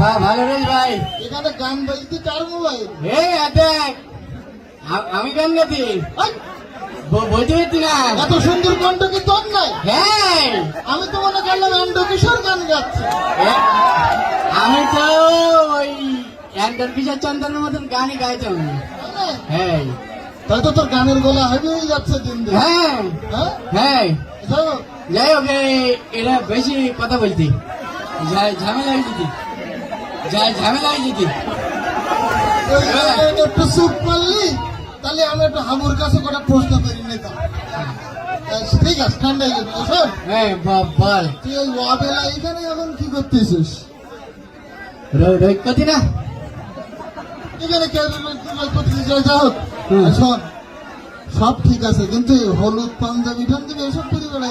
ভালো রে ভাই। এখানে গান বাজতে কার মোবাইল? দেখ আমি গান গাতি বলতে পারছি না। এত সুন্দর কণ্ঠ কি তোর নাই? হ্যাঁ আমি তো মনে করলাম এন্ড কিশোর গান গাচ্ছে। আমি তো ওই এন্ডার কিশোর চন্দ্রের মতন গানই গাইতাম। হ্যাঁ তাই তো তোর গানের গলা হেভি হয়ে যাচ্ছে দিন দিন। হ্যাঁ হ্যাঁ হ্যাঁ যাই হোক, যাই হোক এরা বেশি কথা বলতি ঝামেলা হয়ে যেতি ঝামেলা হয়ে যেতি। একটু চুপ করলি তাহলে আমি একটু হাবুর কাছে কটা প্রশ্ন করি নিতাম। ঠিক আছে, ঠান্ডা হয়ে গেছে। শোন, হ্যাঁ বল। তুই ওই ওয়াবেলা এখানে এখন কি করতেছিস? রোহিত কতি না এখানে যাই হোক, শোন সব ঠিক আছে কিন্তু এই হলুদ পাঞ্জাবি টাঞ্জাবি এসব করে বেড়াই